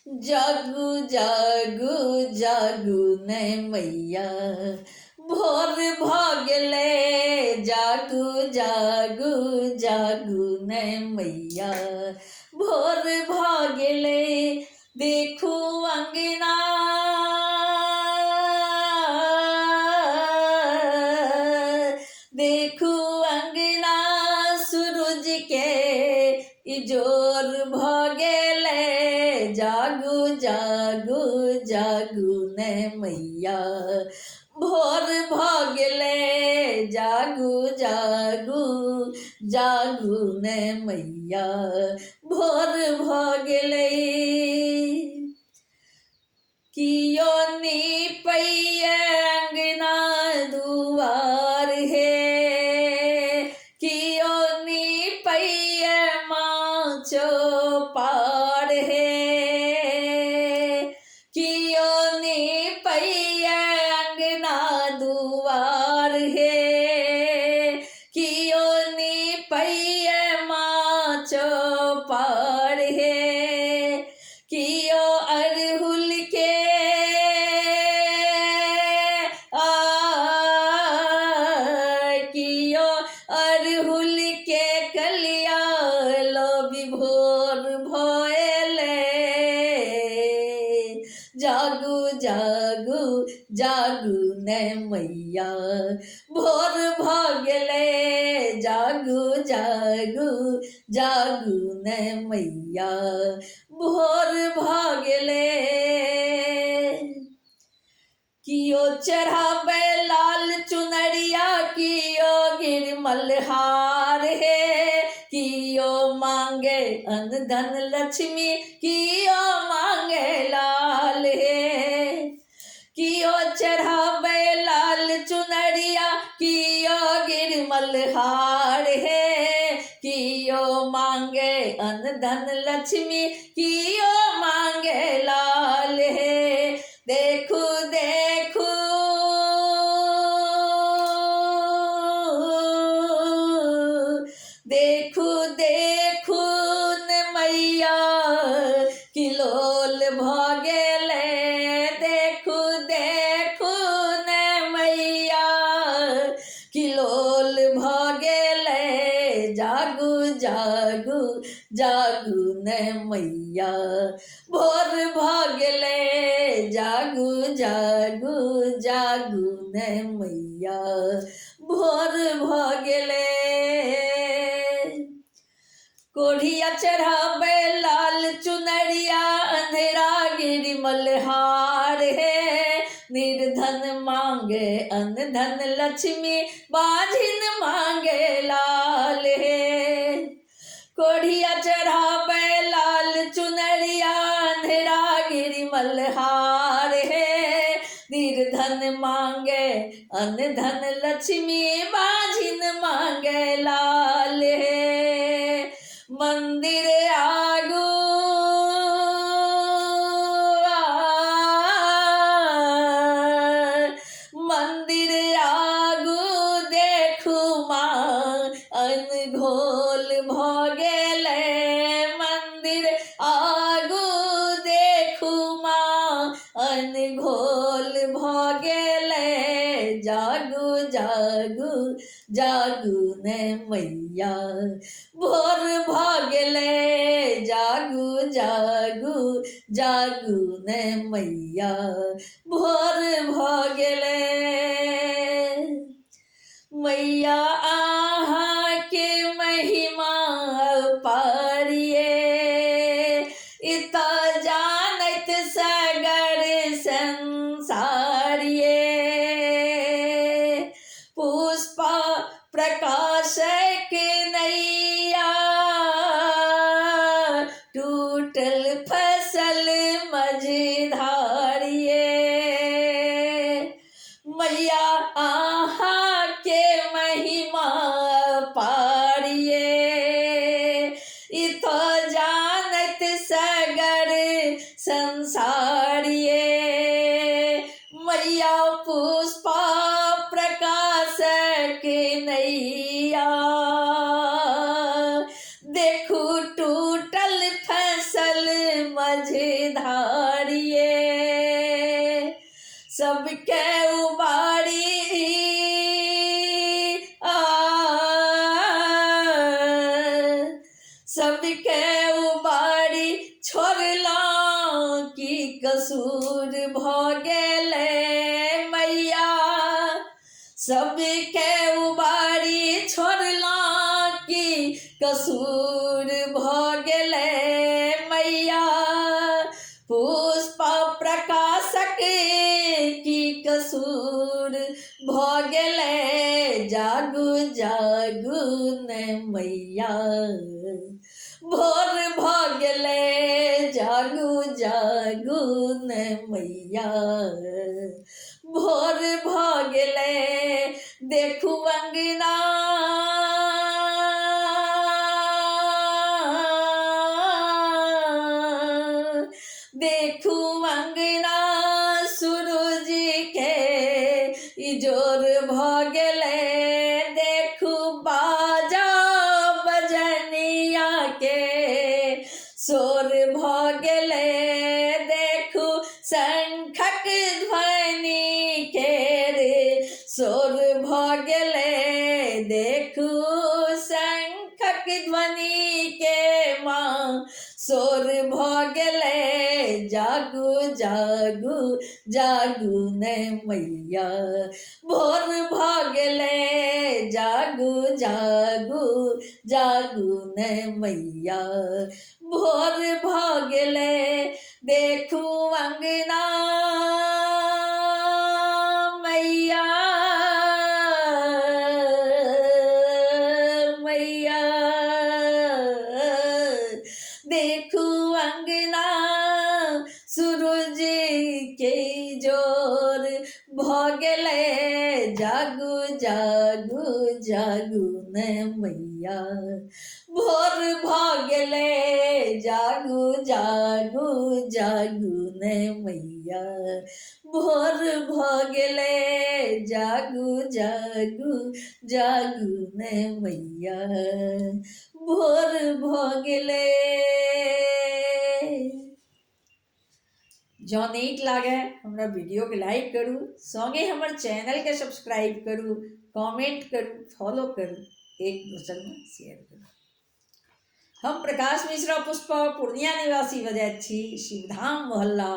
जागू जागू जागू ने मैया भोर भागले। जागू जागू जागू ने मैया भोर भागले। देखू अंगना देखू अंगना सूरज के इजोर भगेले। जागू जागू जागू ने मैया भोर भगले। जागू जागू जागू ने मैया भोर भगले। कियो नी पैया अंगना दुआर है। कियो नी पैया माचो पार है। कियो नी पैया अंगना दुआर है। कियो नी पैया माचो पार है। कियो अरहुल के कियो अरहुल के कलिया लो विभोर भोले। जागू जागू जागू ने मैया भोर भागले। जागू जागू जागू ने मैया भोर भागले। कियो चढ़ावे लाल चुनरिया। कियो गिरमल हार है। कियो मांगे अन धन लक्ष्मी। कियो मांगे लाल है। कियो चढ़ावे लाल चुनरिया। कियो गिरमल हार है। कियो मांगे अन धन लक्ष्मी। कियो मांगे लाल है। देखू देखू देखू देखू न मैया किलोल भगेले। देखू देखू न मैया किलोल भगेले। जागू जागू जागू ने मैया भोर भागले। जागू जागू जागू ने मैया भोर भागले। कोढ़िया चढ़ावे लाल चुनरिया। अंधेरा गिरमल हार है। निर्धन मांगे अन धन लक्ष्मी। बाझिन मांगे लाल है। कोढ़िया चढ़ावे लाल चुनरिया। अंधेरा गिरमल हार है। निर्धन मांगे अन धन लक्ष्मी। बाझिन मांगे लाल है। मंदिर आगू मंदिर आगू देखू माँ अनघोल भगेले। मंदिर आगू देखू माँ अनघोल भगेले। जागू जागू जागू ने मैया भोर भागले। जागू जागू जागू ने मैया भोर भागले। मैया आहा के महिमा पारिये। इता जानत सगर संसारिये। पुष्पा प्रकाश के नैया। टूटल फसल मझधारिये। मैया आहा के महिमा पारिये। इतो जानत सगर संसारिये। मैया पुष्पा प्रकाश के नैया। देखू टूटल फसल मझधारिये सबके उबाड़ी सबके उबाड़ी छोड़ला की कसूर भ गेले मैया सबके उबाड़ी छोड़ला की कसूर भ गेले मैया पुष्प प्रकाशक की कसूर भ गेले जागू जागू ने मैया भोर भ गेले जागू जागू ने मैया भोर भ गेले देखू अंगना देखू अंगना सूरज के इजोर भ गेले देखू बाजा बजनिया के शोर भ गेले देखू शंखक ध्वनि के रे शोर भ गेले देखू शंखक ध्वनि के माँ शोर भ गेले जागू जागू जागू ने मैया भोर भ गेले जागू जागू जागू ने मैया भोर भ गेले देखू अंगना मैया मैया देखू अंगना सूरज के जोर भ गेले जागू जागू जागू ने मैया भोर भ गेले जागू जागू जागू ने मैया भोर भ गेले जागू जागू जागू ने मैया भोर भ गेले। जो नीक लागे हमरा वीडियो के लाइक करू संगे हमर चैनल के सब्सक्राइब करू कमेंट करू फॉलो करू एक दूसरे में शेयर करू। हम प्रकाश मिश्रा पुष्पा पूर्णिया निवासी बजैत छी शिवधाम मोहल्ला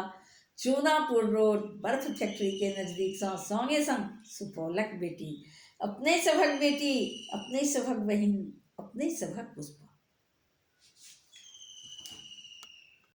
चूनापुर रोड बर्फ फैक्ट्री के नजदीक संगे संग सुपौलक बेटी अपने सभक बेटी अपने सभक बहिन अपने सभक पुष्पा।